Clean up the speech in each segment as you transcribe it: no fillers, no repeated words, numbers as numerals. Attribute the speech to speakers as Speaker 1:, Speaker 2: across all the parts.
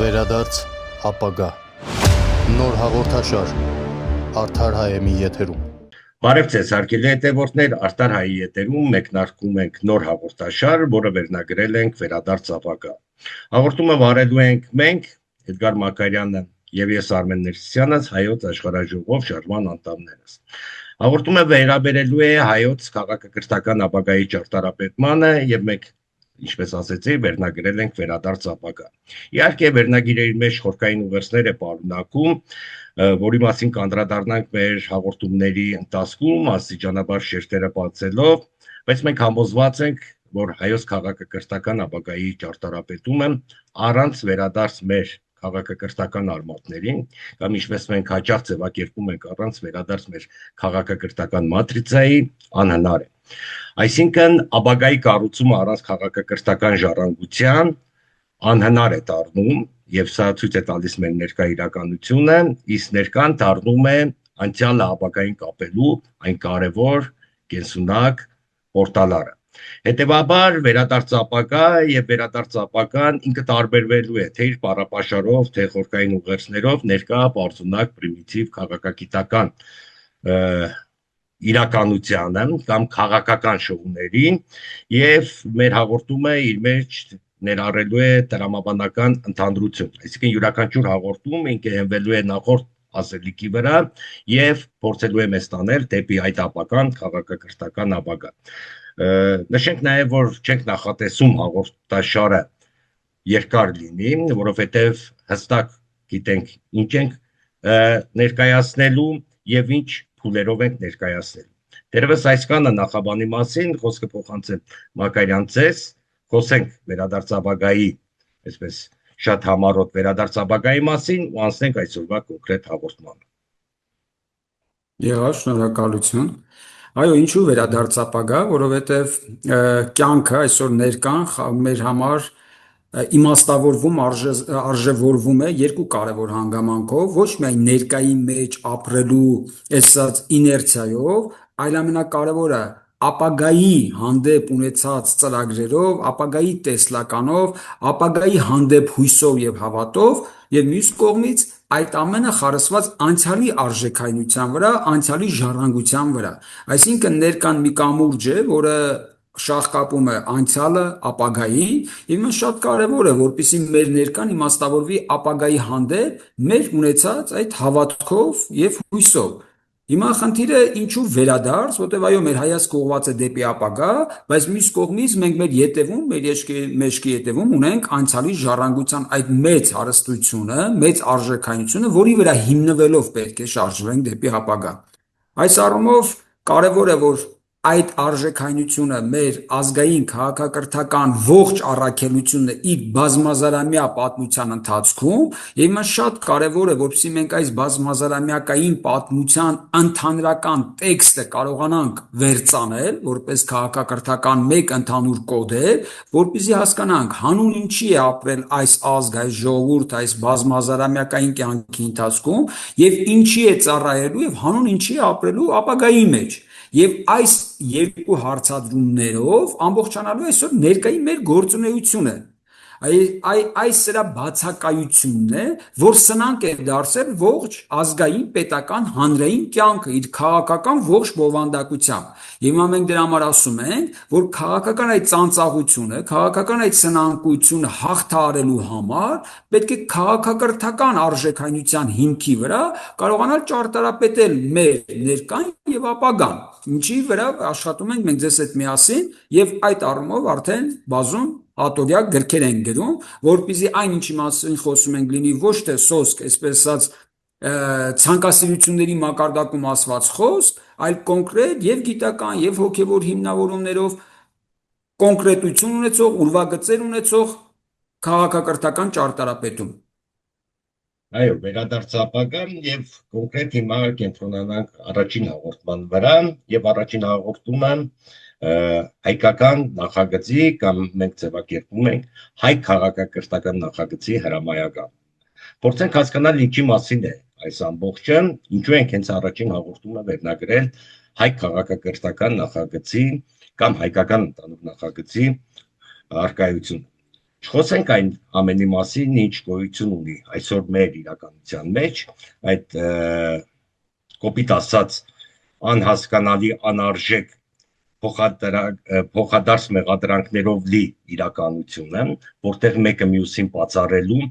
Speaker 1: Վերադարձ ապագա։ Նոր հաղորդաշար Արդար Հայեմի եթերում։
Speaker 2: Բարև ձեզ, հարգելի հետևորդներ, Արդար Հայի եթերում մեկնարկում ենք նոր հաղորդաշար, որը վերնագրել ենք Վերադարձ ապագա։ Հաղորդումը վարելու ենք մենք, Էդգար Մակարյանը եւ ես Արմեն Ներսիսյանը, Հայոց աշխարհաժողով շարժման անդամներս։ Հաղորդումը վերաբերելու է հայոց քաղաքակրթական ապագայի ճարտարապետմանը եւ մենք, ինչպես ասեցի, վերնագրել ենք Վերադարձ ապագա։ Իհարկե, վերնագիրերի մեջ խորքային ուղերձներ է պարունակում, որի մասին կանդրադառնանք մեր հաղորդումների ընթացքում, աստիճանաբար շերտերը բացելով, բայց մենք համոզված ենք, որ հայոց քաղաքակրթական ապագայի ճարտարապետումը առանց վերադարձ մեր քաղաքակրթական արմատներին, կամ ինչպես մենք հաճախ ձևակերպում ենք առանց վերադարձ մեր քաղաքակրթական մատրիցայի, անհնար է։ Այսինքն, ապագայի կառուցումը առանց քաղաքակրթական ժառանգության անհնար է դառնում, եւ սա ցույց է տալիս մեր ներկա իրականությունը, իսկ ներկան դառնում է անցյալը ապագային կապելու այն կարևոր կենսունակ պորտալարը։ Հետևաբար վերադարձ ապագա եւ վերադարձ ապագան ինքը տարբերվելու է թե իր բառապաշարով, թե խորքային ուղերձներով ներկա բարձունակ պրիմիտիվ քաղաքագիտական իրականությանը կամ քաղաքական շոուներին եւ մեր հաղորդումը իր մեջ ներառելու է տրամաբանական ընդհանրություն, այսինքն յուրաքանչյուր հաղորդում ինքը հենվելու է նախորդ ասելիքի վրա եւ փորձելու է մեզ տանել դեպի այդ ապագան քաղաքակրթական ապագա։ Նշենք նաեւ, որ չենք նախատեսում հաղորդաշարը երկար լինի, որովհետեւ հստակ գիտենք ինչ ենք ներկայացնելու եւ ինչ փուլերով ենք ներկայացնելու։ Դերևս այսքանը նախաբանի մասին, խոսքը փոխանցեմ Մակարյան ձեզ, խոսենք վերադարձ ապագայի, այսպես շատ համառոտ վերադարձ ապագայի մասին ու անցնենք այսօրվա կոնկրետ հաղորդմանը։
Speaker 3: Եղավ, շնորհակալություն։ Այո, ինչու վերադարձ ապագա, որովհետև կյանքը այսօր ներկան մեր համար իմաստավորվում, արժևորվում է երկու կարևոր հանգամանքով, ոչ միայն ներկայի մեջ ապրելու այսած իներցիայով, այլ ամենակարևորը ապագայի հանդեպ ունեցած ծրագրերով, ապագայի տեսլականով, ապագայի հանդեպ հույսով եւ հավատով, եւ մյուս կողմից այդ ամենը խարսված անցյալի արժեքայնության վրա, անցյալի ժառանգության վրա։ Այսինքն ներկան մի կամուրջ է, որը շաղկապում է անցյալը ապագային, եւ ինձ շատ կարեւոր է, որպեսզի մեր ներկան իմաստավորվի ապագայի հանդեպ մեր ունեցած այդ հավատքով եւ հույսով։ Հիմա խնդիրը ինչու վերադարձ, որտեղ այո մեր հայացքը ուղղված է դեպի ապագա, բայց մյուս կողմից մենք մեր ետևում, մեր մեջքի ետևում ունենք անցյալի ժառանգության այդ մեծ հարստությունը, մեծ արժեքայնությունը, որի վրա հիմնվելով պետք է շարժվենք դեպի ապագա։ Այս առումով կարևոր է, որ այդ արժեքայնությունը մեր ազգային քաղաքակրթական ողջ առաքելությունը իր բազմազարամյա պատմության ընթացքում եւ հիմա շատ կարեւոր է, որպեսզի մենք այս բազմազարամյակային պատմության ընդհանրական տեքստը կարողանանք վերծանել որպես քաղաքակրթական մեկ ընդհանուր կոդեր, որպեսզի հասկանանք հանուն ինչի է ապրել այս ազգ, այս ժողովուրդ, այս բազմազարամյակային կյանքի ընթացքում եւ ինչի է ծառայելու եւ հանուն ինչի է ապրելու ապագայի մեջ։ Եվ այս երկու հարցադրումներով ամբողջանալու այսօր ներկայի մեր գործունեությունը։ Այս սրա բացակայությունն է, որ սնանկ է դարձել ողջ ազգային պետական հանրային կյանքը իր քաղաքական ողջ բովանդակությամբ։ Եվ հիմա մենք դրա համար ասում ենք, որ քաղաքական այդ ծանծաղությունը, քաղաքական այդ սնանկությունը հաղթահարելու համար պետք է քաղաքակրթական արժեքայնության հիմքի վրա կարողանալ ճարտարապետել մեր ներկան եւ ապագան, ինչի վրա աշխատում ենք մենք ձեզ հետ միասին եւ այդ առումով արդեն բազում ատորյակ գրքեր են գրում, որպեսզի այն ինչի մասին խոսում ենք լինի ոչ թե սոսկ, այսպես ասած ցանկասիրությունների մակարդակում ասված խոսք, այլ կոնկրետ եւ գիտական եւ հոգեվոր հիմնավորումներով կոնկրետություն ունեցող, ուրվագծեր ունեցող քաղաքակրթական ճարտարապետում։
Speaker 2: Այո, վերադարձ ապագան եւ կոնկրետ հիմա կենտրոնանանք առաջին հաղորդման վրա եւ առաջին հաղորդումը հայկական նախագծի կամ մենք ձևակերպում ենք հայ քաղաքակրթական նախագծի հրամայական։ Փորձենք հասկանալ ինչի մասին է այս ամբողջը, ինչու ենք հենց առաջին հաղորդումը վերնագրել հայ քաղաքակրթական նախագծի կամ հայկական ընդհանուր նախագծի արկայությունը։ Չխոսենք այն ամենի մասին, ինչ գոյություն ունի այսօր մեր իրականության մեջ, այդ կոպիտ ասած անհասկանալի, անարժեք փոխադարձ մեղադրանքներով լի իրականությունը, որտեղ մեկը մյուսին բացառելու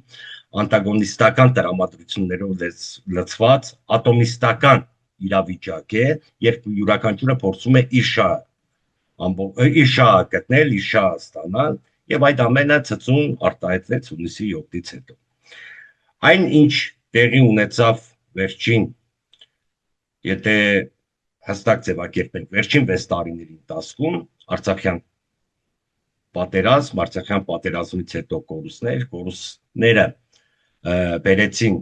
Speaker 2: անտագոնիստական տրամադրություններով լցված ատոմիստական իրավիճակ է, երբ յուրաքանչյուրը փորձում է իր շահը գտնել, իր շահը ստանալ, եւ այդ ամենը ցցուն արտահայտվեց հունիսի 7-ից հետո։ Այն ինչ տեղի ունեցավ վերջին, եթե հստակ ձևակերպենք, վերջին 6 տարիների ընթացքում Արցախյան պատերազմից հետո կորուստները բերեցին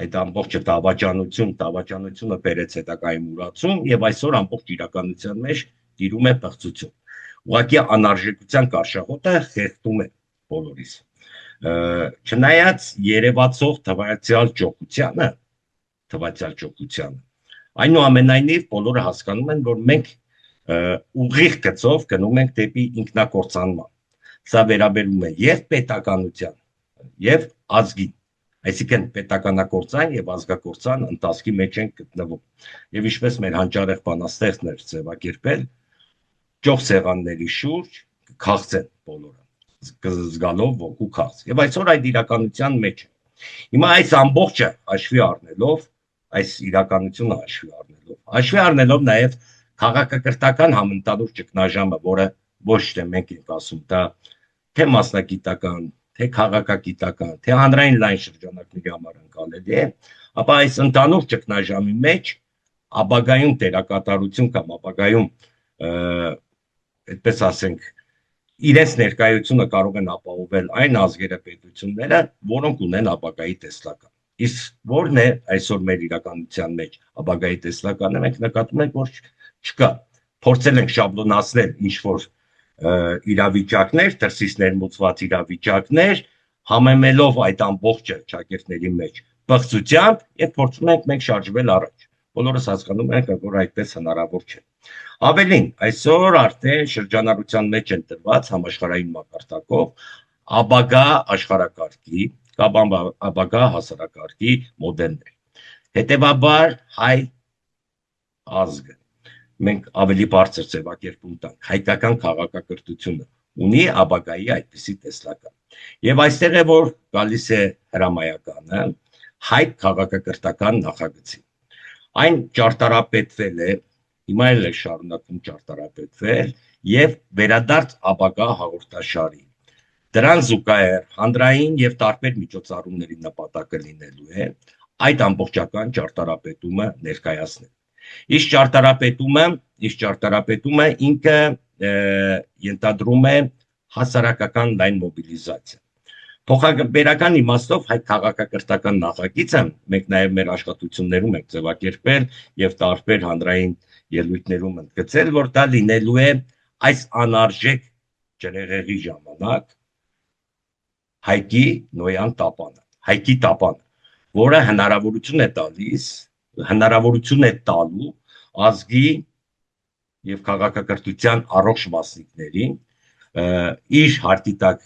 Speaker 2: այդ ամբողջը դավաճանությունը բերեց հետագայում ուրացում եւ այսօր ամբողջ իրականության մեջ տիրում է պղծություն։ Ուղղակի անարժեքության կարշախոտը խեղդում է բոլորիս։ Չնայած երևացող թվայցիալ ջոկությանը, այնուամենայնիվ բոլորը հասկանում են, որ մենք ուղիղ գծով գնում ենք դեպի ինքնակործանման։ Սա վերաբերում է եւ պետականության, եւ ազգին, այսինքն պետականակործան եւ ազգակործան ընթացքի մեջ են գտնվում։ Եվ ինչպես մեր հանճարեղ բանաստեղծն էր ձևակերպել, ճոխ սեղանների շուրջ քաղցեն բոլորը, զգալով ոգու քաղց։ Եվ այսօր այդ իրականության մեջ է։ Հիմա այս ամբողջը հաշվի առնելով, այս իրականությունը հաշվի առնելով նաև քաղաքակրթական համընդհանուր ճգնաժամը, որը ոչ թե մենք ենք ասում, դա թե մասնագիտական, թե քաղաքագիտական, թե հանրային լայն շրջանակների համար անցալելի է, ապա այս ընդհանուր ճգնաժամի մեջ ապագայում դերակատարություն կամ ապագայում այդպես ասենք իրենց ներկայությունը կարող են ապահովել այն ազգերը պետությունները, որոնք ունեն ապագայի տեսլական։ Իսկ որն է այսօր մեր իրականության մեջ ապագայի տեսլականը, մենք նկատում ենք, որ չկա։ Փորձել ենք շաբլոնացնել ինչ-որ իրավիճակներ, դրսից ներմուծված իրավիճակներ, համեմելով այդ ամբողջը ճակերտների մեջ բղծությամբ եւ փորձում ենք մենք շարժվել առաջ։ Բոլորս հասկանում ենք, որ այդպես հնարավոր չէ։ Ավելին, այսօր արդեն շրջանառության մեջ են տրված համաշխարհային մակարդակով ապագա աշխարհակարգի կամ ապագա հասարակարգի մոդելներ։ Հետևաբար հայ ազգը, մենք ավելի բարձր ձևակերպում տանք, հայկական քաղաքակրթությունը ունի ապագայի այդպիսի տեսլական։ Եվ այստեղ է որ գալիս է հրամայականը հայ քաղաքակրթական նախագծին։ Այն ճարտարապետվել է, հիմա էլ է շարունակում ճարտարապետվել եւ վերադարձ ապագա հաղորդաշարի։ Դրան զուգահեռ հանրային եւ տարբեր միջոցառումների նպատակը լինելու է այդ ամբողջական ճարտարապետումը ներկայացնել։ Իսկ ճարտարապետումը ինքը ենթադրում է հասարակական լայն մոբիլիզացիա։ Փոխաբերական իմաստով հայ քաղաքակրթական նախագիծը մենք նաև մեր աշխատություններում ենք ձևակերպել եւ տարբեր հանրային ելույթներում ընդգծել, որ դա լինելու է այս անարժեք ջրեղեղի ժամանակ հայկի նոյան տապանը, որը հնարավորություն է տալու ազգի եւ քաղաքակրթության առողջ մասնիկներին իր հարկի տակ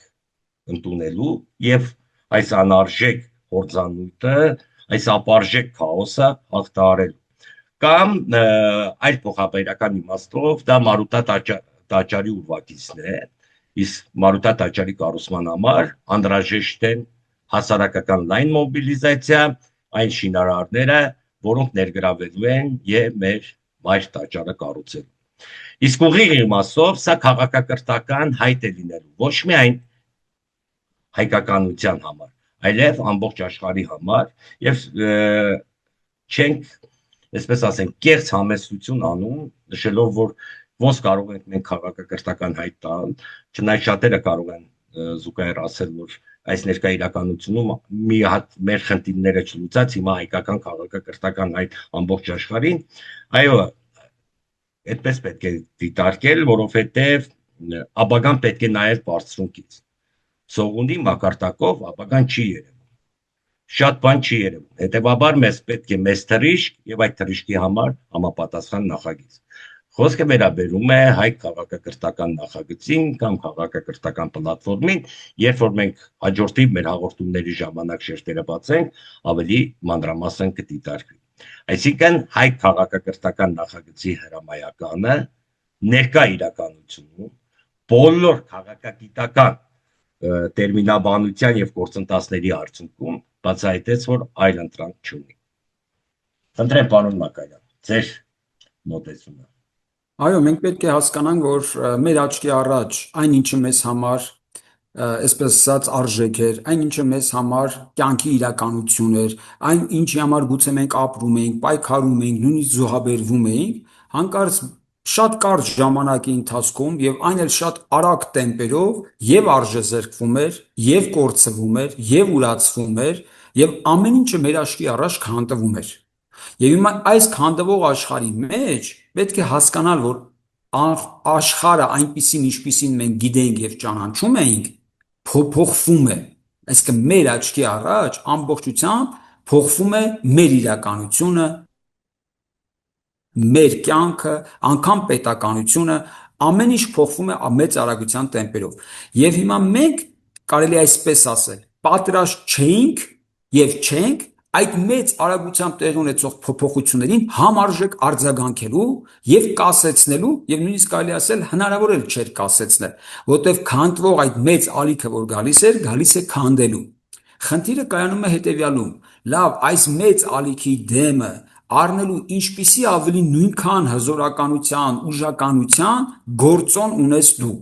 Speaker 2: ընդունելու եւ այս անարժեք հորձանույթը, այս ապարժեք քաոսը հաղթահարելու։ Կամ այլ փոխաբերական իմաստով դա Մարութա տաճարի ուրվագիծն է, իսկ Մարութա տաճարի կառուցման համար անհրաժեշտ են հասարակական լայն մոբիլիզացիա, այն շինարարները, որոնք ներգրավելու են եւ մեր մայր տաճարը կառուցելու։ Իսկ ուղիղ իմաստով սա քաղաքակրթական հայտ է լինելու ոչ միայն հայկականության համար, այլև ամբողջ աշխարհի համար եւ չենք, այսպես ասենք, կեղծ համեստություն անում, նշելով, որ ոնց կարող ենք մենք քաղաքակրթական հայտ տալ, չնայած շատերը կարող են զուգահեռ ասել, որ այս ներկա իրականությունում մի հատ մեր խնդիրները չլուծած հիմա հայկական քաղաքակրթական հայտ ամբողջ աշխարհին, այո, այդպես պետք է դիտարկել, որովհետև ապագան պետք է նայել բարձրունքից։ Սողունի մակարդակով ապագան չի երևում։ Շատ բան չի երևում։ Հետևաբար մեզ պետք է մեծ թռիչք եւ այդ թռիչքի համար համապատասխան նախագիծ։ Խոսքը վերաբերում է հայ քաղաքակրթական նախագծին կամ քաղաքակրթական պլատֆորմին, երբ որ մենք հաջորդի մեր հաղորդումների ժամանակ շերտերը բացենք, ավելի մանրամասն կդիտարկվի։ Այսինքն հայ քաղաքակրթական նախագծի հրամայականը ներկա իրականությունում բոլոր քաղաքագիտական տերմինաբանության եւ գործընթացների արդյունքում բացահայտեց, որ այլ ընտրանք չունի։ Խնդրեմ, պարոն Մակարյան, ձեր մոտեցումը։
Speaker 3: Այո, մենք պետք է հասկանանք, որ մեր աչքի առաջ այն ինչը մեզ համար այսպես ասած արժեք էր, այն ինչը մեզ համար կյանքի իրականություն էր, այն ինչի համար գուցե մենք ապրում էինք, պայքարում էինք, նույնիսկ զոհաբերվում էինք, հանկարծ շատ կարճ ժամանակի ընթացքում եւ այն էլ շատ արագ տեմպերով եւ արժեզրկվում էր, եւ կորցվում էր, եւ ուրացվում էր, եւ ամեն ինչը մեր աչքի առաջ քանդվում էր։ Եվ հիմա այս քանդվող աշխարհի մեջ պետք է հասկանալ, որ աշխարհը այնպիսին, ինչպիսին մենք գիտենք եւ ճանաչում ենք, փոփոխվում է։ Այսինքն մեր աչքի առաջ ամբողջությամբ փոխվում է մեր իրականությունը, մեր կյանքը, անգամ պետականությունը, ամեն ինչ փոխվում է մեծ արագության տեմպերով։ Եվ հիմա մենք, կարելի է այսպես ասել, պատրաստ չէինք եւ չենք այդ մեծ արագությամբ տեղի ունեցող փոփոխություններին համարժեք արձագանքելու եւ կասեցնելու եւ նույնիսկ կարելի ասել հնարավոր էլ չէր կասեցնել, որտեվ քանդվող այդ մեծ ալիքը, որ գալիս է քանդելու։ Խնդիրը կայանում է հետեւյալում. լավ, այս մեծ ալիքի դեմը առնելու ինչպիսի ավելի նույնքան հզորականության, ուժականության գործոն ունես դու։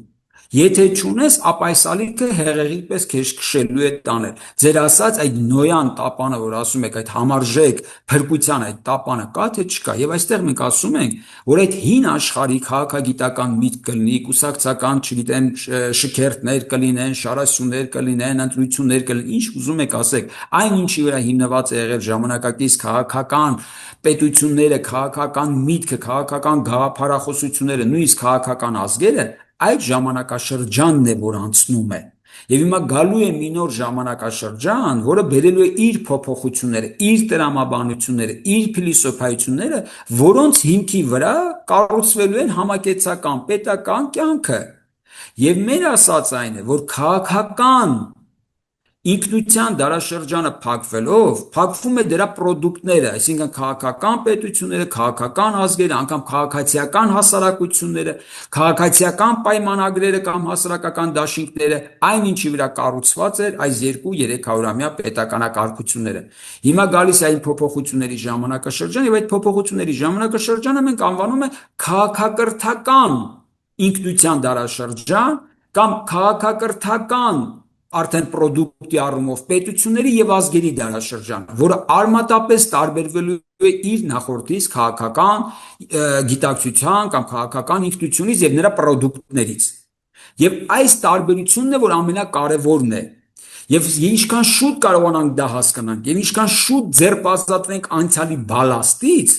Speaker 3: Եթե չունես, ապա այս ալիքը հեղեղի պես քեզ քշելու է տանել։ Ձեր ասած այդ նոյան տապանը, որ ասում եք, այդ համարժեք փրկության այդ տապանը կա թե չկա։ Եվ այստեղ մենք ասում ենք, որ այդ հին աշխարհի քաղաքագիտական միտք կլինի, կուսակցական, չգիտեմ, շքերթներ կլինեն, շարասյուններ կլինեն, ընտրություններ կլինեն, ինչ ուզում եք ասեք, այն ինչի վրա հիմնված է եղել ժամանակակից քաղաքական պետությունները, քաղաքական միտքը, քաղաքական գաղափարախոսությունները, նույնիսկ քաղաքական ազգերը, այդ ժամանակաշրջանն է, որ անցնում է։ Եվ հիմա գալու է մի նոր ժամանակաշրջան, որը բերելու է իր փոփոխությունները, իր տրամաբանությունները, իր փիլիսոփայությունները, որոնց հիմքի վրա կառուցվելու են համակեցական պետական կյանքը։ Եվ մեր ասած այն է, որ քաղաքական ինքնության դարաշրջանը փակվելով, փակվում է դրա պրոդուկտները, այսինքն քաղաքական պետությունները, քաղաքական ազգերը, անգամ քաղաքացիական հասարակությունները, քաղաքացիական պայմանագրերը կամ հասարակական դաշինքները, այն ինչի վրա կառուցված էր այս 200-300-ամյա պետականակարգությունները։ Հիմա գալիս է այն փոփոխությունների ժամանակաշրջան, եւ այդ փոփոխությունների ժամանակաշրջանը մենք անվանում ենք քաղաքակրթական ինքնության դարաշրջան կամ քաղաքակրթական արդեն պրոդուկտի առումով պետությունների եւ ազգերի դարաշրջան, որը արմատապես տարբերվելու է իր նախորդից քաղաքական գիտակցության կամ քաղաքական ինքնությունից եւ նրա պրոդուկտներից։ Եվ այս տարբերությունն է, որ ամենակարևորն է։ Եվ ինչքան շուտ կարողանանք դա հասկանանք, եւ ինչքան շուտ ձերբազատվենք անցյալի բալաստից,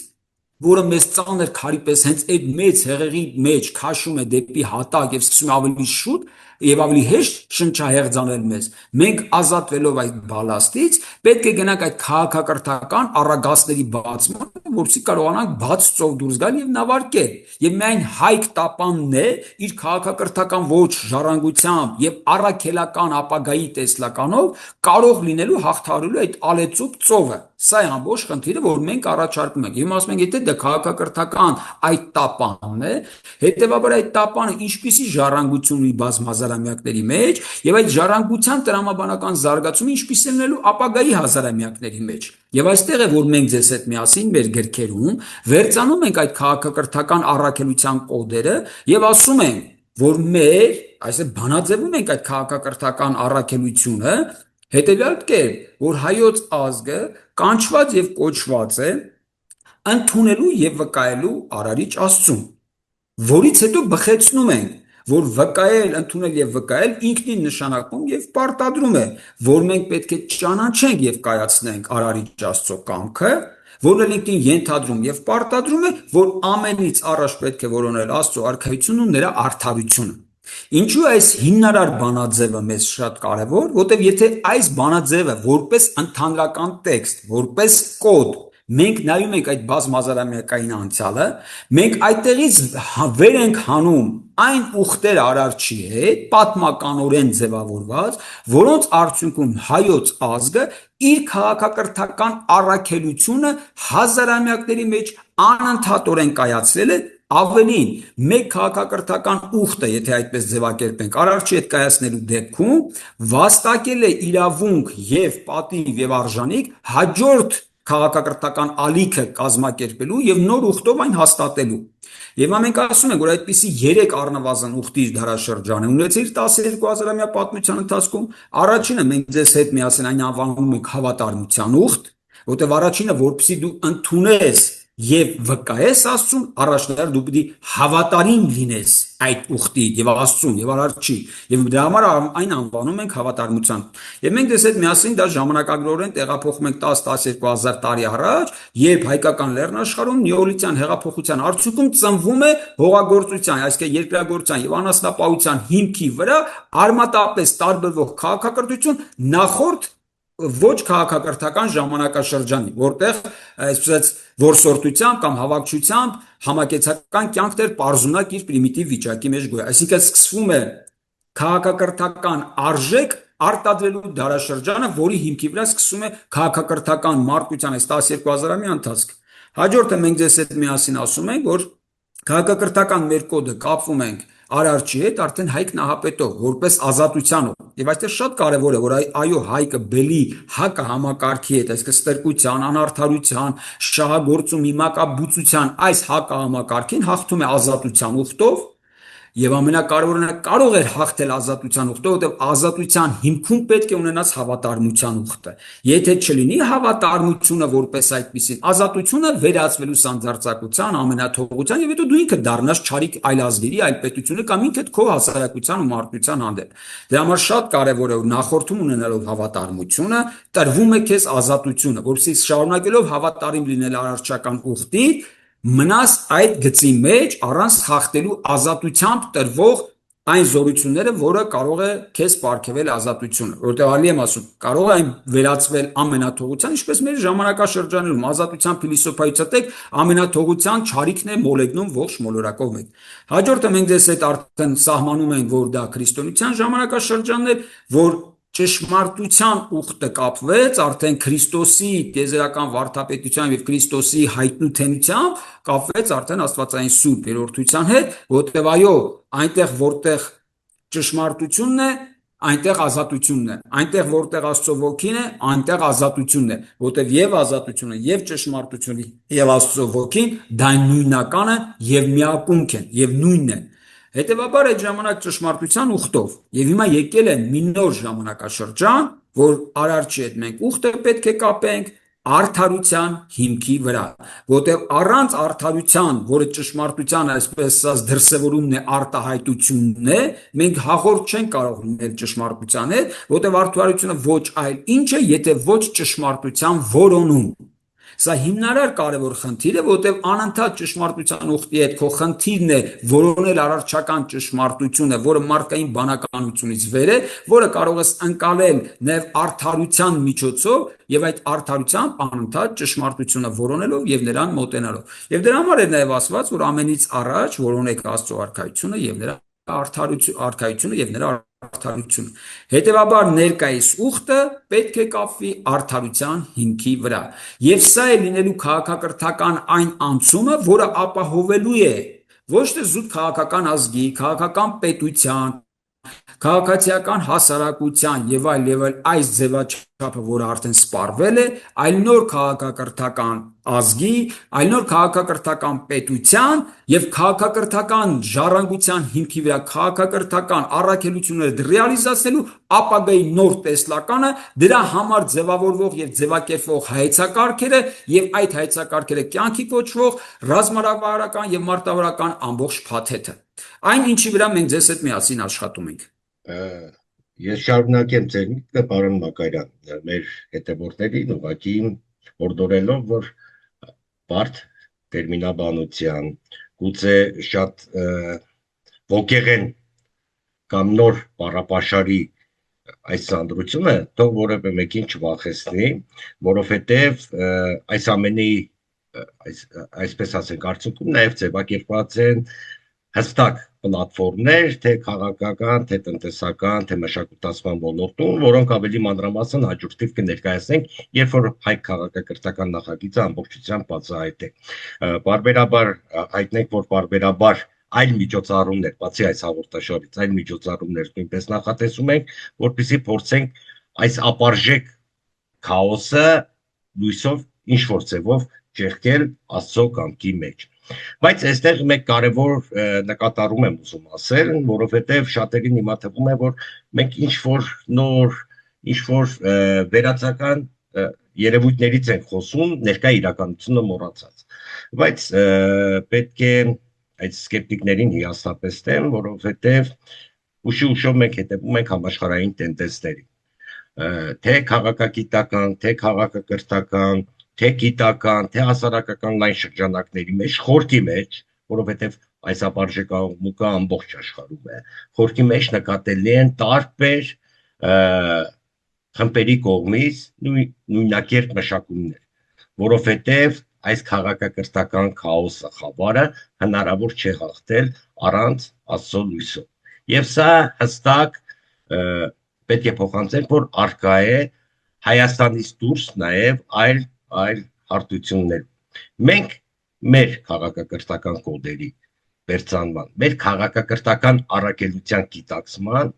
Speaker 3: որը մեզ ծանր քարի պես հենց այդ մեծ հեղեղի մեջ քաշում է դեպի հատակ եւ սկսում ավելի շուտ եւ ավելի հեշտ շնչահեղձանել մեզ, մենք ազատվելով այդ բալաստից պետք է գնանք այդ քաղաքակրթական առագաստների բացմանը, որպեսզի կարողանանք բաց ծով դուրս գալ եւ նավարկել։ Եվ միայն Հայկ Տապանն է իր քաղաքակրթական ոչ ժառանգությամբ եւ առաքելական ապագայի տեսլականով կարող լինելու հաղթահարելու այդ ալեցուկ ծովը։ Սա է ամբողջ խնդիրը, որ մենք առաջարկում ենք։ Հիմա ասում ենք, եթե դա քաղաքակրթական այդ տապանն է, հետեւաբար այդ տապանը ինչպիսի ժառանգություն ունի բազմահազարամյակների մեջ, եւ այդ ժառանգության տրամաբանական զարգացումը ինչպիսի է լինելու ապագայի հազարամյակների մեջ։ Եվ այստեղ է, որ մենք ձեզ հետ միասին մեր գրքերում վերցանում ենք այդ քաղաքակրթական առաքելության կոդերը եւ ասում ենք, որ մեր, այսինքն բանաձևում ենք այդ քաղաքակրթական առաքելությունը հետևյալ կերպ, որ հայոց ազգը կանչված եւ կոչված է ընդունելու եւ վկայելու Արարիչ Աստծուն, որից հետո բխեցնում ենք, որ վկայել, ընդունել եւ վկայել ինքնին նշանակում եւ պարտադրում է, որ մենք պետք է ճանաչենք եւ կայացնենք Արարիչ Աստծո կամքը, որը ինքնին ենթադրում եւ պարտադրում է, որ ամենից առաջ պետք է որոնել Աստծո արքայությունն ու նրա արդարությունը։ Ինչու այս հիմնարար բանաձևը մեզ շատ կարևոր, որտեղ եթե այս բանաձևը որպես ընդհանրական տեքստ, որպես կոդ մենք նայում ենք այդ բազմազարամյակային անցյալը, մենք այդտեղից վեր ենք հանում այն ուխտեր Արարչի հետ, պատմականորեն ձևավորված, որոնց արդյունքում հայոց ազգը իր քաղաքակրթական առաքելությունը հազարամյակների մեջ անընդհատորեն կայացրել է, ավելին, մեկ քաղաքակրթական ուխտը, եթե այդպես ձևակերպենք, Արարչի հետ կայացնելու դեպքում վաստակել է իրավունք եւ պատիվ եւ արժանիք հաջորդ քաղաքակրթական ալիքը կազմակերպելու եւ նոր ուխտով այն հաստատելու։ Եվ մենք ասում ենք, որ այդպիսի 3 առնվազն ուխտի դարաշրջան է ունեցել 12,000-ամյա պատմության ընթացքում։ Առաջինը մենք ձեզ հետ միասին այն անվանում ենք հավատարմության ուխտ, որտեղ առաջինը, որպեսզի դու ընդունես եւ վկայես Աստծուն, առաջնահերթ դու պիտի հավատարիմ լինես այդ ուխտին եւ Աստծուն եւ Արարչի, եւ դրա համար այն անվանում ենք հավատարմության։ Եվ մենք դες այդ միասին դա ժամանակագրորեն տեղափոխում ենք 10-12,000 տարի առաջ, երբ հայկական լեռնաշխարհում նեոլիթյան հեղափոխության արդյունքում ծնվում է հողագործության, այսինքն երկրագործության եւ անասնապահության հիմքի վրա արմատապես տարբերվող քաղաքակրթություն նախորդ ոչ քաղաքակրթական ժամանակաշրջանի, որտեղ այսպես որսորդությամբ կամ հավաքչությամբ համակեցական կյանքն էր պարզունակ իր պրիմիտիվ վիճակի մեջ գոյ։ Այսինքն սկսվում է քաղաքակրթական արժեք արտադրելու դարաշրջանը, որի հիմքի վրա սկսում է քաղաքակրթական մարտության այս 12,000-ամյա ընթացքը։ Հաջորդը մենք ձեզ հետ միասին ասում ենք, որ քաղաքակրթական մեր կոդը կապվում ենք Արարչի հետ արդեն Հայկ Նահապետով, որպես ազատությանով։ Եվ այստեղ շատ կարևոր է, որ այո, Հայկը բելի հակը համակարգի հետ, այսինքն ստրկության, անարդարության, շահագործումի, մակաբուծության այս հակը համակարգին հաղթում է ազատության ուխտով, եւ ամենակարևորը նա կարող էր հաղթել ազատության ուխտով, որտեղ ազատության հիմքում պետք է ունենաս հավատարմության ուխտը։ Եթե չլինի հավատարմությունը որպես այդպիսին, ազատությունը վերածվելու սանձարձակության, ամենաթողության եւ հետո դու ինքդ դառնաս չարիք այլ ազգերի, այլ պետությունը կամ ինքդ քո հասարակության ու մարդկության հանդեպ։ Դրա համար շատ կարևոր է որ նախորդում ունենալով հավատարմությունը տրվում է քեզ ազատությունը, որովհետեւ շարունակելով հավատարիմ լինել արարչական ուխտի մնաս այդ գծի մեջ առանց խախտելու ազատությամբ տրվող այն զորությունները, որը կարող է քեզ պարգևել ազատությունը, որովհետև ալի եմ ասում, կարող է այն վերածվել ամենաթողության, ինչպես մեր ժամանակաշրջանում ազատության փիլիսոփայության տակ ամենաթողության չարիքն է մոլեգնում ողջ մոլորակով մեկ։ Հաջորդը մենք դες այդ արդեն սահմանում ենք, որ դա քրիստոնեության ժամանակաշրջանն է, որ ճշմարտության ուխտը կապվեց արդեն Քրիստոսի տիեզերական վարդապետության եւ Քրիստոսի հայտնութենությամբ կապվեց արդեն Աստվածային Սուրբ երրորդության հետ, որտեղ այո, այնտեղ որտեղ ճշմարտությունն է, այնտեղ ազատությունն է, այնտեղ որտեղ Աստծո ոգին է, այնտեղ ազատությունն է, որտեղ եւ ազատությունը եւ ճշմարտությունը եւ Աստծո ոգին դա նույնական է եւ միակունք են եւ նույնն են։ Հետևաբար այդ ժամանակ ճշմարտության ուխտով եւ հիմա եկել է մի նոր ժամանակաշրջան, որ Արարչի հետ մենք ուխտը պետք է կապենք արդարության հիմքի վրա, որտեղ առանց արդարության, որը ճշմարտության այսպես ասած դրսևորումն է, արտահայտությունն է, մենք հաղորդ չենք կարող լինել ճշմարտության հետ, որտեղ արդարությունը ոչ այլ ինչ է, եթե ոչ ճշմարտության որոնում։ Սա հիմնարար կարևոր խնդիր է, որտեղ անընդհատ ճշմարտության ուխտի հետ քո խնդիրն է որոնել արարչական ճշմարտությունը, որը մարդկային բանականությունից վեր է, որը կարող ես ընկալել նաև արդարության միջոցով եւ այդ արդարությամբ անընդհատ ճշմարտությունը որոնելով եւ նրան մոտենալով։ Եվ դրա համար է նաև ասված, որ ամենից առաջ որոնեք Աստծո արքայությունը եւ նրա արքայությունը եւ նրա արդարությունը։ Հետևաբար ներկայիս ուխտը պետք է կապվի արդարության հիմքի վրա։ Եվ սա է լինելու քաղաքակրթական այն անցումը, որը ապահովելու է ոչ թե զուտ քաղաքական ազգի, քաղաքական պետության, քաղաքացիական հասարակության եւ այլ այս ձևաչափը, որը արդեն սպառվել է, այլ նոր քաղաքակրթական ազգի, այլ նոր քաղաքակրթական պետության եւ քաղաքակրթական ժառանգության հիմքի վրա քաղաքակրթական առաքելությունները ռեալիզացնելու ապագայի նոր տեսլականը, դրա համար ձևավորվող եւ ձևակերպվող հայեցակարգերը եւ այդ հայեցակարգերը կյանքի կոչվող ռազմավարական եւ մարտավարական ամբողջ փաթեթը։ Այն ինչի վրա մենք ձեզ հետ միասին աշխատում ենք։
Speaker 2: Ես շարունակեմ ձեր միտքը, պարոն Մակարյան, մեր հետևորդներին ուղղակի հորդորելով, որ բարդ տերմինաբանության, գուցե շատ ոգեղեն կամ նոր բառապաշարի այս ծանրությունը թող որևէ մեկին չվախեցնի, որովհետև այս ամենի այսպես ասենք արդյունքում նաև ձևակերպված են հստակ պլատֆորմներ, թե քաղաքական, թե տնտեսական, թե մշակութային ոլորտում, որոնք ավելի մանրամասն հաջորդիվ կներկայացնենք, երբ որ հայ քաղաքակրթական նախագիծը ամբողջությամբ բացահայտ է։ Բարբերաբար հայտնենք, որ բարբերաբար այլ միջոցառումներ, բացի այս հաղորդաշարից, այլ միջոցառումներ նույնպես նախատեսում ենք, որպեսզի փորձենք այս ապարժեք քաոսը լույսով ինչ-որ ձևով ճեղքել Աստծո կամքի մեջ։ Բայց այստեղ մեկ կարևոր նկատառում եմ ուզում ասել, որովհետև շատերին հիմա թվում է, որ մենք ինչ-որ նոր, ինչ-որ վերացական երևույթներից ենք խոսում, ներկա իրականությունը մոռացած։ Բայց պետք է այդ սկեպտիկներին հիասթափեցնեմ, որովհետև ուշով մենք հետևում ենք համաշխարհային տենդենսներին, թե քաղաքագիտական, թե քաղաքակրթական, թե գիտական, թե հասարակական լայն շրջանակների մեջ, խորքի մեջ, որովհետև այս ապարժեքամուկը ամբողջ աշխարհում է, խորքի մեջ նկատելի են տարբեր խմբերի կողմից նույնակերպ մշակումներ, որովհետև այս քաղաքակրթական քաոսը խավարը հնարավոր չէ հաղթել առանց Աստծո լույսով։ Եվ սա հստակ պետք է փոխանցենք, որ արկա է Հայաստանից դուրս նաև այլ հարթություններ։ Մենք մեր քաղաքակրթական կոդերի վերցանման, մեր քաղաքակրթական առաքելության գիտակցման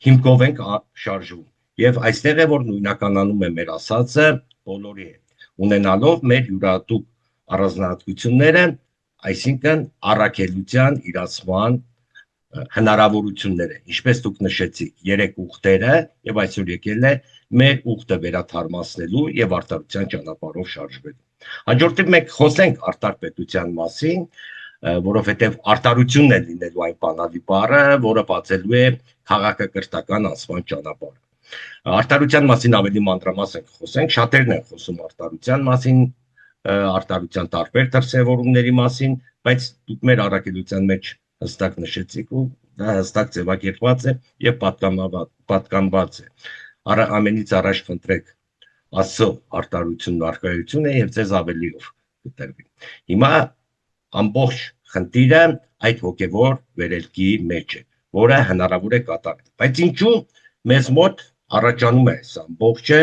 Speaker 2: հիմքով ենք շարժվում։ Եվ այստեղ է, որ նույնականանում է մեր ասածը բոլորի հետ, ունենալով մեր յուրահատուկ առանձնահատկությունները, այսինքն առաքելության իրացման հնարավորությունները, ինչպես դուք նշեցիք, 3 ուխտերը, եւ այսօր եկել է մեր ուխտը վերաթարմացնելու եւ արտարության ճանապարհով շարժվելու։ Հաջորդիվ մենք խոսենք արտարպետության մասին, որովհետեւ արտարությունն է լինելու այն բանալի բառը, որը բացելու է քաղաքակրթական անցման ճանապարհը։ Արտարության մասին ավելի մանրամասն խոսենք, շատերն են խոսում արտարության մասին, արտարության տարբեր դրսևորումների մասին, բայց դուք մեր առաքելության մեջ հստակ նշեցիք ու դա հստակ ձևակերպված է եւ պատկանված է։ Ամենից առաջ խնդրեք Աստծո արտարությունն ու արկայությունը եւ ձեզ ավելիով կտրվի։ Հիմա ամբողջ խնդիրը այդ հոգեվոր վերելքի մեջ է, որը հնարավոր է կատարել։ Բայց ինչու մեզ մոտ առաջանում է այս ամբողջը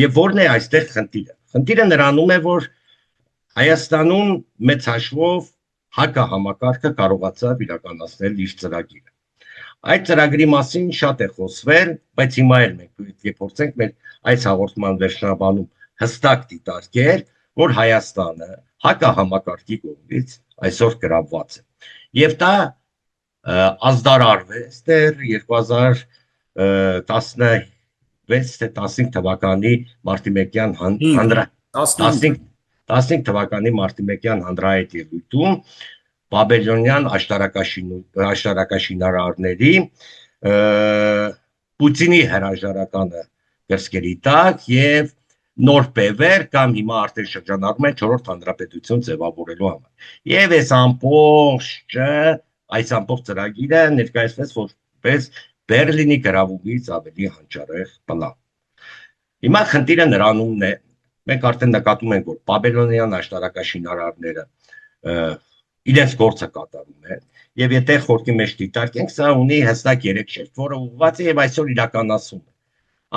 Speaker 2: եւ որն է այստեղ խնդիրը։ Խնդիրը նրանում է, որ Հայաստանում մեծ հաշվով հակահամակարգը կարողացավ իրականացնել իր ծրագիրը։ Այդ ծրագրի մասին շատ է խոսվել, բայց հիմա էլ մենք պետք է փորձենք մեր այս հաղորդման վերջնաբանում հստակ դիտարկել, որ Հայաստանը հակահամակարգի կողմից այսօր գրավված է։ Եվ դա ազդարարվեց դեռ 2016 թվականի մարտիմեկյան 15 թվականի մարտիմեկյան հանրահայտ ելույթում Բաբելոնյան աշտարակաշինարարների Պուտինի հրաժարականը կրսկերի տակ եւ նոր բևեր կամ հիմա արդեն շրջանառվում են 4-րդ հանրապետություն ձևավորելու համար։ Եվ այս ամբողջ ծրագիրը ներկայացվեց որպես Բերլինի գրավումից ավելի հանճարեղ պլան։ Հիմա խնդիրը նրանումն է, մենք արդեն նկատում ենք, որ Բաբելոնյան աշտարակաշինարարները իրենց գործը կատարում են, եւ եթե խորքի մեջ դիտարկենք, սա ունի հստակ 3 շերտ, որը ուղղված է եւ այսօր իրականացում է։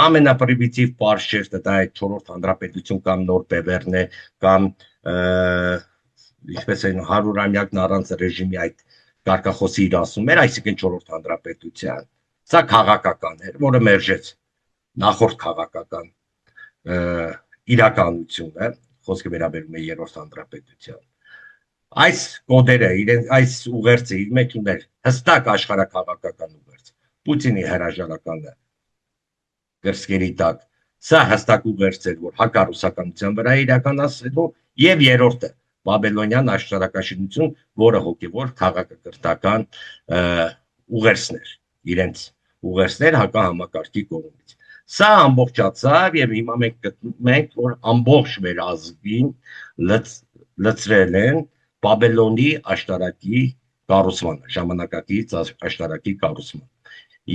Speaker 2: Ամենապրիմիտիվ բարձ շերտը դա է 4-րդ հանրապետություն կամ նոր բևերն է, կամ ինչպես են 100-ամյակն առանց ռեժիմի այդ կարգախոսի իրացում էր, այսինքն 4-րդ հանրապետության։ Սա քաղաքական էր, որը մերժեց նախորդ քաղաքական իրականությունը, խոսքը վերաբերում է 3-րդ հանրապետության։ Այս կոդերը, այս ուղերձը իր մեջ ուներ հստակ աշխարհակաղակական ուղերձ։ Պուտինի հրաժարականը կրսկերի տակ, սա հստակ ուղերձ էր, որ հակառուսականության վրա իրականացվելու, եւ երրորդը Բաբելոնյան աշտարակաշինություն, որը հոգեվոր քաղաքակրթական ուղերձներ, իրենց ուղերձներ հակահամակարգի կողմից։ Սա ամբողջացավ եւ հիմա մենք գտնում ենք, որ ամբողջ մեր ազգին լծրել են Բաբելոնի աշտարակի կառուցմանը, ժամանակակից աշտարակի կառուցման։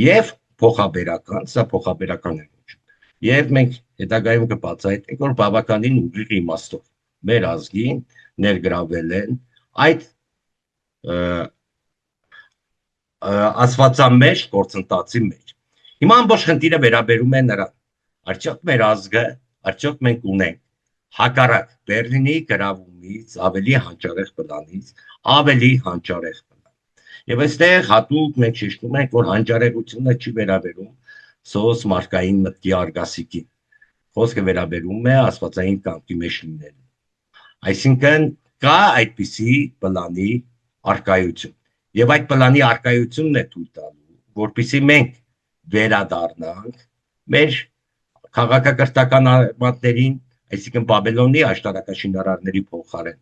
Speaker 2: Եվ փոխաբերական, սա փոխաբերական է կոչվում։ Եվ մենք հետագայում կբացահայտենք, որ բավականին ուղիղ իմաստով մեր ազգին ներգրավել են այդ աստվածամեջ գործընթացի մեջ։ Հիմա ամբողջ խնդիրը վերաբերում է նրան, արդյոք մեր ազգը, արդյոք մենք ունենք հակառակ Բերլինի գրավումից ավելի հանճարեղ պլանից, ավելի հանճարեղ պլան։ Եվ այստեղ հատուկ մենք շեշտում ենք, որ հանճարեղությունը չի վերաբերում սոս մարկային մտքի արգասիքին, խոսքը վերաբերում է աստվածային կամքի մեջ լինելուն։ Այսինքն կա այդպիսի պլանի արկայություն, եւ այդ պլանի արկայությունն է թույլ տալու, որպեսզի մենք վերադառնանք մեր քաղաքակրթական արմատներին, այսինքն Բաբելոնի աշտարակաշինարարների փոխարեն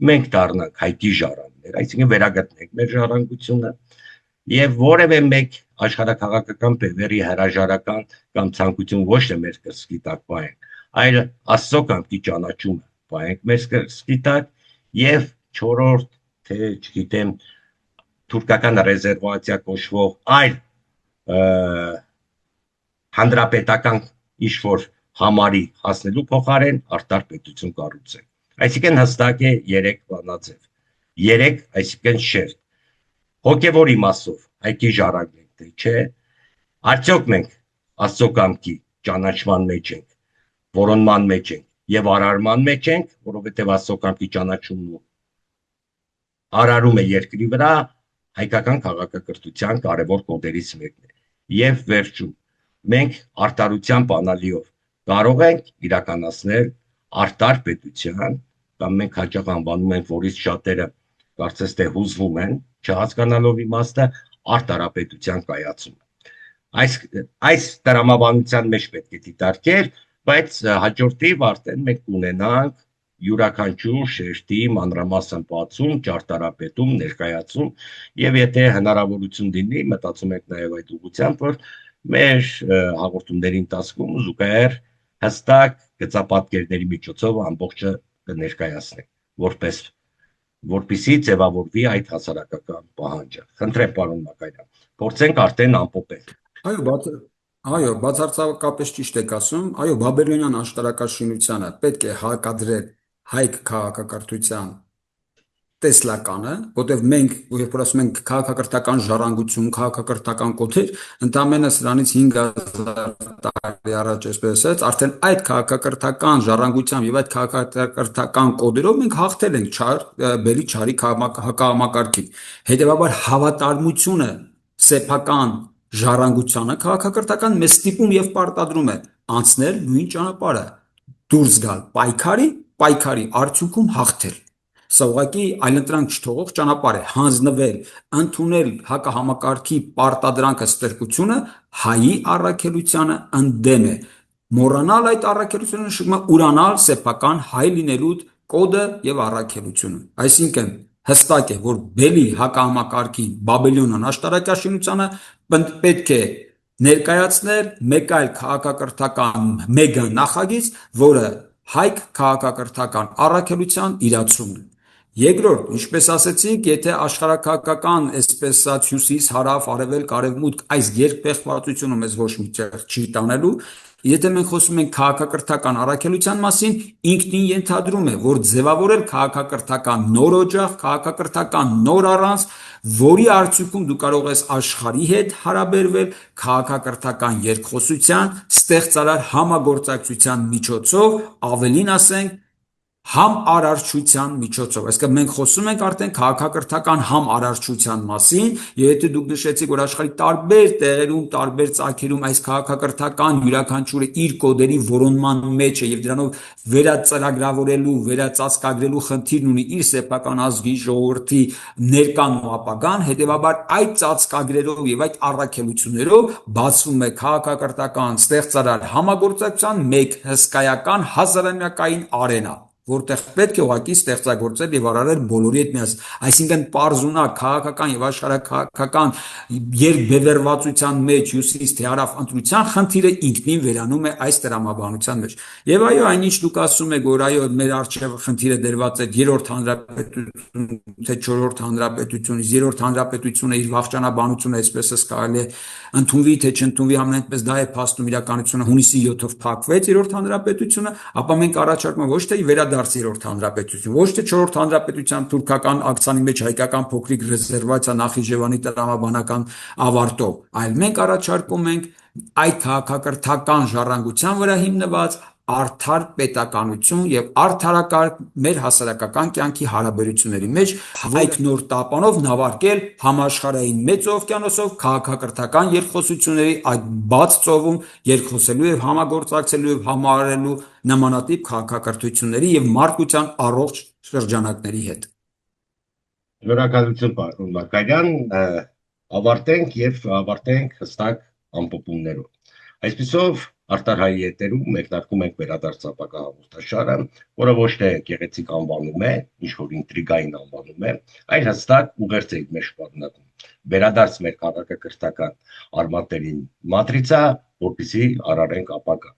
Speaker 2: մենք դառնանք հայտի ժառանգներ, այսինքն վերագտնենք մեր ժառանգությունը եւ որևէ մեկ աշխարհակաղակական բևեռի հրաժարական կամ ցանկություն ոչ թե մեր կրծքի տակ պահենք, այլ Աստծո կամքի ճանաչումը պահենք մեր կրծքի տակ եւ չորրորդ թե չգիտեմ թուրքական ռեզերվացիա կոչվող այլ հանրապետական ինչ-որ համարի հասնելու փոխարեն արտար պետություն կառուցել։ Այսինքն հստակ է 3 բանաձև։ 3, այսինքն շերտ։ Հոգևոր իմաստով հայտի ժառանգենք, թե չէ։ Արդյոք մենք Աստծո կամքի ճանաչման մեջ ենք, որոնման մեջ ենք եւ արարման մեջ ենք, որովհետեւ Աստծո կամքի ճանաչումն ու արարումը երկրի վրա հայկական քաղաքակրթության կարևոր կոդերից մեկն է։ Եվ վերջում մենք արտարության բանալիով կարող ենք իրականացնել արտար պետության, կամ մենք հաճախ անվանում ենք, որից շատերը կարծես թե հուզվում են, չհասկանալով իմաստը, արտարապետության կայացումը։ Այս տրամաբանության մեջ պետք է դիտարկել, բայց հաջորդիվ արդեն մենք կունենանք յուրաքանչյուր շերտի մանրամասն բացում, ճարտարապետում, ներկայացում, եւ եթե հնարավորություն լինի, մտածում ենք նաեւ այդ ուղղությամբ, որ մեր հաղորդումների ընթացքում զուգահեռ հստակ գծապատկերների միջոցով ամբողջը կներկայացնենք, որպեսզի ձևավորվի այդ հասարակական պահանջը։ Խնդրեմ, պարոն Մակարյան, փորձենք արդեն ամփոփել։
Speaker 3: Այո, բացարձակապես ճիշտ եք ասում, այո, Բաբելոնյան աշտարակաշինությանը պետք է հակադրել հայք քաղաքակրթության տեսլականը, որտեղ մենք, երբ ասում ենք քաղաքակրթական ժառանգություն, քաղաքակրթական կոդեր, ընդամենը սրանից 5000 տարի առաջ, այսպես ասած, արդեն այդ քաղաքակրթական ժառանգությամբ եւ այդ քաղաքակրթական կոդերով մենք հաղթել ենք բելի չարի հակամակարգին։ Հետևաբար հավատարմությունը սեփական ժառանգությանը քաղաքակրթական մեծ ստիպում եւ պարտադրում է անցնել նույն ճանապարհը, դուրս գալ պայքարի արդյունքում հաղթել։ Սա ուղղակի այլընտրանք չթողող ճանապարհ է, հանձնվել, ընդունել հակահամակարգի պարտադրանքը, ստրկությունը հայի առաքելությանը ընդդեմ է։ Մոռանալ այդ առաքելությունը նշանակում է ուրանալ սեփական հայ լինելու կոդը եւ առաքելությունը։ Այսինքն հստակ է, որ բելի հակահամակարգի Բաբելոնյան աշտարակաշինությանը պետք է ներկայացնել մեկ այլ քաղաքակրթական մեգա նախագիծ, որը հայք քաղաքակրթական առաքելության իրացումն է։ Երկրորդ, ինչպես ասեցինք, եթե աշխարհակաղակական, այսպես ասած, հյուսիս, հարավ, արևելք, արևմուտք այս երկփեղվածությունը մեզ ոչ մի տեղ չի տանելու, եթե մենք խոսում ենք քաղաքակրթական առաքելության մասին, ինքնին ենթադրում է, որ ձևավորել քաղաքակրթական նոր օջախ, քաղաքակրթական նոր առանց, որի արդյունքում դու կարող ես աշխարհի հետ հարաբերվել քաղաքակրթական երկխոսության, ստեղծարար համագործակցության միջոցով, ավելին ասենք, համարարչության միջոցով։ Այսինքն մենք խոսում ենք արդեն քաղաքակրթական համարարչության մասին, եւ եթե դուք նշեցիք, որ աշխարհի տարբեր տեղերում, տարբեր ծագերում այս քաղաքակրթական յուրաքանչյուրը իր կոդերի որոնման մեջ է եւ դրանով վերածրագրավորելու, վերածածկագրելու խնդիրն ունի իր սեփական ազգի ժողովրդի ներկան ու ապագան, հետեւաբար այդ ծածկագրերով եւ այդ առաքելություններով բացվում է քաղաքակրթական ստեղծարար համագործակցության մեկ հսկայական հազարամյակային արենա։ որտեղ պետք է ուղղակի ստեղծագործել եւ արարել բոլորի հետ միասին, այսինքն պարզունակ քաղաքական եւ աշխարհաքաղաքական երկբևեռվածության մեջ հյուսիս թե հարավ ընտրության խնդիրը ինքնին վերանում է այս տրամաբանության մեջ։ Եվ այո, այնինչ դուք ասում եք, որ այո, մեր առջև խնդիրը դրված է երրորդ հանրապետություն թե չորրորդ հանրապետություն, երրորդ հանրապետությունը իր վախճանաբանությունը, այսպես կարելի է ընդունվի թե չընդունվի, ամենայնպես դա է փաստում իրականությունը, հունիսի 7-ով փակվեց երրորդ հանրապետությունը, ապա մենք առաջարկում ենք ոչ թե վերադարձ երրորդ հանրապետություն, ոչ թե չորրորդ հանրապետության թուրքական ակցիայի մեջ հայկական փոքրիկ ռեզերվացիա Նախիջևանի տրամաբանական ավարտով, այլ մենք առաջարկում ենք այդ քաղաքակրթական ժառանգության վրա հիմնված արդար պետականություն եւ արդարակարգ մեր հասարակական կյանքի հարաբերությունների մեջ հայք նոր տապանով նավարկել համաշխարհային մեծ օվկիանոսով քաղաքակրթական երկխոսությունների այդ բաց ծովում երկխոսելու եւ համագործակցելու եւ համարելու նմանատիպ քաղաքակրթությունների եւ մարդկության առողջ շրջանակների հետ։
Speaker 2: Շնորհակալություն պարոն Մակարյան, ավարտենք հստակ ամփոփումներով։ Այսպիսով Արտարհայի եթերում մեկնարկում ենք վերադարձ ապագա հաղորդաշարը, որը ոչ թե գեղեցիկ անվանում է, ինչ որ ինտրիգային անվանում է, այլ հստակ ուղերձ է իր մեջ շարունակում։ Վերադարձ մեր քաղաքակրթական արմատներին մատրիցա, որպեսզի արարենք ապագա։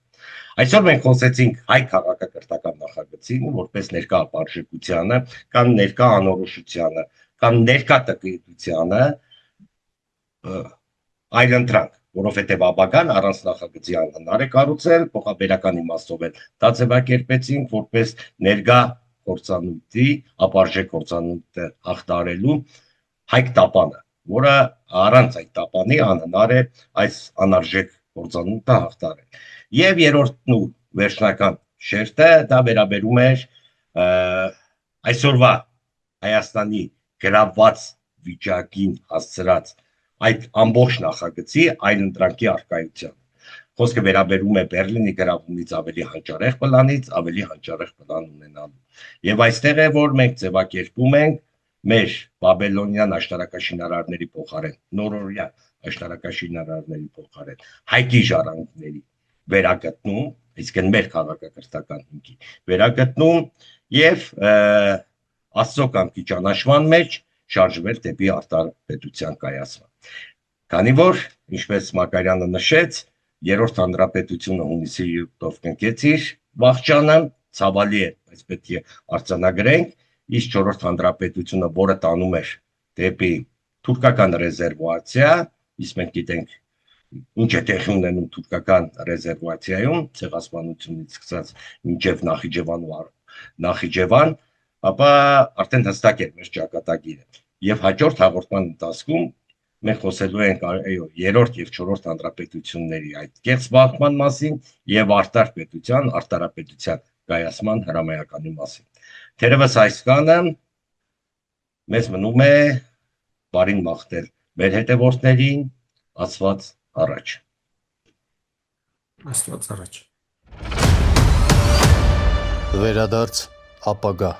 Speaker 2: Այսօր մենք խոսեցինք հայ քաղաքակրթական նախագծին, որպես ներկա ապարժեքությանը, կամ ներկա անորոշությանը, կամ ներկա տկայությանը այլընտրանք, որովհետև ապագան առանց նախագծի անհնար է կառուցել, փոխաբերական իմաստով էլ դա ձևակերպեցինք որպես ներկա կորցանույթի, ապարժեք կորցանույթը հաղթարելու հայք տապանը, որը առանց այդ տապանի անհնար է այս անարժեք կորցանույթը հաղթարել։ Եվ երրորդն ու վերջնական շերտը դա վերաբերում էր այսօրվա Հայաստանի գրավված վիճակին հասցրած այդ ամբողջ նախագծի այլընտրանքի առկայությանը։ Խոսքը վերաբերում է Բերլինի գրավումից ավելի հանճարեղ պլանից, ավելի հանճարեղ պլան ունենալու։ Եվ այստեղ է, որ մենք ձևակերպում ենք մեր բաբելոնյան աշտարակաշինարարների փոխարեն, նորօրյա աշտարակաշինարարների փոխարեն հայկի ժառանգների վերագտնում, այսինքն մեր քաղաքակրթական հիմքի վերագտնում եւ Աստծո կամքի ճանաչման մեջ շարժվել դեպի արտարապետության կայացման։ Քանի որ, ինչպես Մակարյանը նշեց, երրորդ հանրապետությունը հունիսի 7-ով կնքեց իր վախճանը, ցավալի է, բայց պետք է արձանագրենք, իսկ չորրորդ հանրապետությունը, որը տանում էր դեպի թուրքական ռեզերվացիա, իսկ մենք գիտենք ինչ է տեղի ունենում թուրքական ռեզերվացիայում, ցեղասպանությունից սկսած մինչև Նախիջևան, ապա արդեն հստակ էր մեր ճակատագիրը։ Եվ հաջորդ հաղորդման ընթացքում մենք խոսելու ենք երրորդ եւ չորրորդ հանրապետությունների այդ կեղծ բախման մասին եւ արտարապետության կայացման հրամայականի մասին։ Թերևս այսքանը մեզ մնում է բարին մաղթել մեր հետևորդներին, Աստված առաջ։
Speaker 3: Աստված առաջ։
Speaker 1: Վերադարձ ապագա։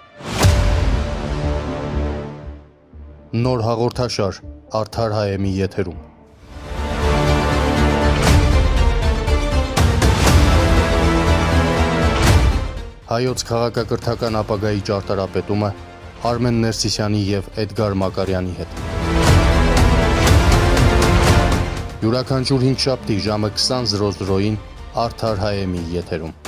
Speaker 1: Նոր հաղորդաշար Արդար Հայեմի եթերում։ Հայոց քաղաքակրթական ապագայի ճարտարապետումը Արմեն Ներսիսյանի և Էդգար Մակարյանի հետ։ Յուրաքանչյուր հինգշաբթի ժամը 20:00-ին Արդար Հայեմի եթերում։